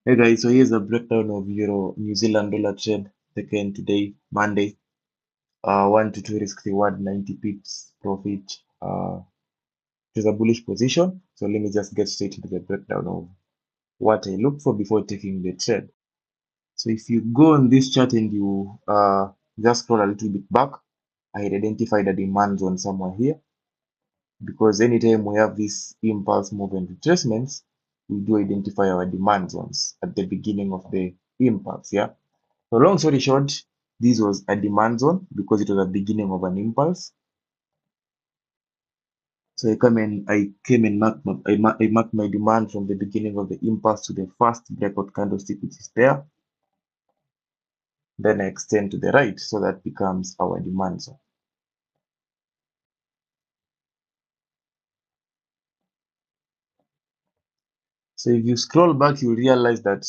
Hey guys, so here's a breakdown of Euro New Zealand dollar trade taken today, Monday. 1 to 2 risk reward 90 pips profit. It is a bullish position. So let me just get straight into the breakdown of what I look for before taking the trade. So if you go on this chart and you just scroll a little bit back, I had identified a demand zone somewhere here because anytime we have this impulse move and retracements, we do identify our demand zones at the beginning of the impulse. Yeah. So long story short, this was a demand zone because it was the beginning of an impulse. So I came and I marked my demand from the beginning of the impulse to the first breakout candlestick, which is there. Then I extend to the right, so that becomes our demand zone. So if you scroll back, you realize that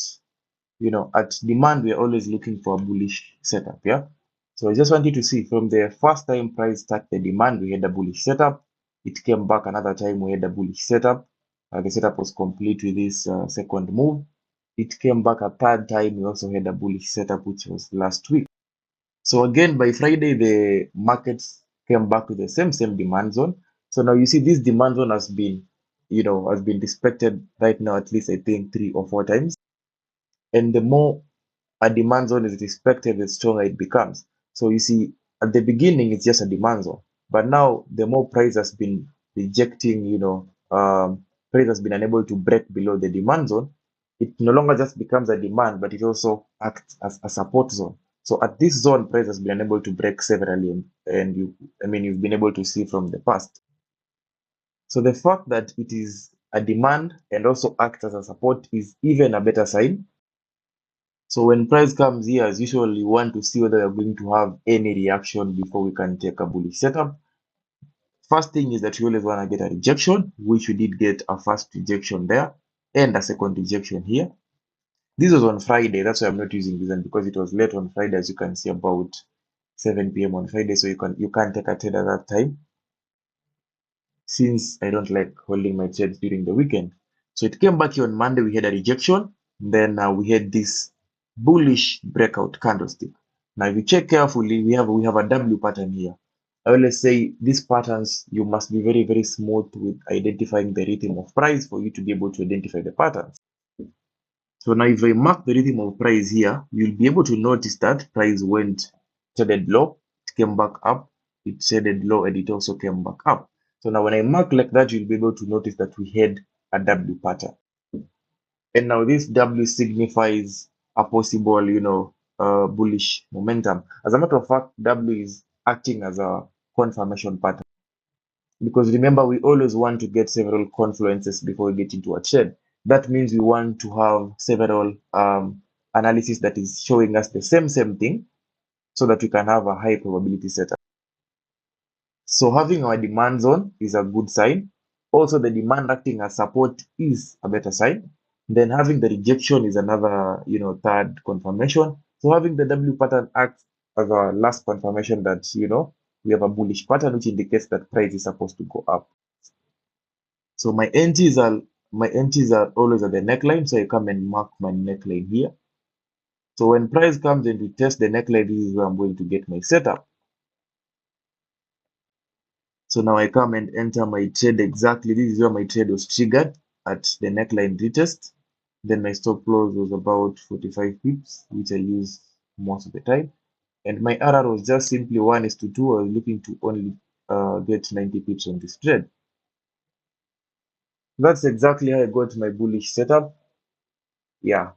at demand we're always looking for a bullish setup. Yeah. So I just want you to see from the first time price started the demand, we had a bullish setup. It came back another time, we had a bullish setup. The setup was complete with this second move. It came back a third time, we also had a bullish setup, which was last week. So again, by Friday, the markets came back to the same demand zone. So now you see this demand zone has been respected right now, at least I think 3 or 4 times. And the more a demand zone is respected, the stronger it becomes. So you see, at the beginning, it's just a demand zone. But now, the more price has been rejecting, price has been unable to break below the demand zone, it no longer just becomes a demand, but it also acts as a support zone. So at this zone, price has been unable to break severally, and you've been able to see from the past. So the fact that it is a demand and also acts as a support is even a better sign. So when price comes here, as usual, you want to see whether you're going to have any reaction before we can take a bullish setup. First thing is that you always want to get a rejection, which we did get a first rejection there and a second rejection here. This was on Friday. That's why I'm not using this one, because it was late on Friday, as you can see, about 7 p.m. on Friday. So you can't take a trade at that time, since I don't like holding my trades during the weekend. So it came back here on Monday. We had a rejection. Then we had this bullish breakout candlestick. Now, if you check carefully, we have a W pattern here. I always say these patterns, you must be very, very smooth with identifying the rhythm of price for you to be able to identify the patterns. So now if I mark the rhythm of price here, you'll be able to notice that price went traded low, it came back up, it traded low, and it also came back up. So now when I mark like that, you'll be able to notice that we had a W pattern. And now this W signifies a possible, bullish momentum. As a matter of fact, W is acting as a confirmation pattern. Because remember, we always want to get several confluences before we get into a trade. That means we want to have several analysis that is showing us the same thing, so that we can have a high probability setup. So having our demand zone is a good sign. Also, the demand acting as support is a better sign. Then having the rejection is another, third confirmation. So having the W pattern act as a last confirmation that, we have a bullish pattern, which indicates that price is supposed to go up. So my entries are always at the neckline. So I come and mark my neckline here. So when price comes and we test the neckline, this is where I'm going to get my setup. So now I come and enter my trade exactly. This is where my trade was triggered at the neckline retest. Then my stop loss was about 45 pips, which I use most of the time. And my RR was just simply 1:2. I was looking to only get 90 pips on this trade. That's exactly how I got my bullish setup. Yeah.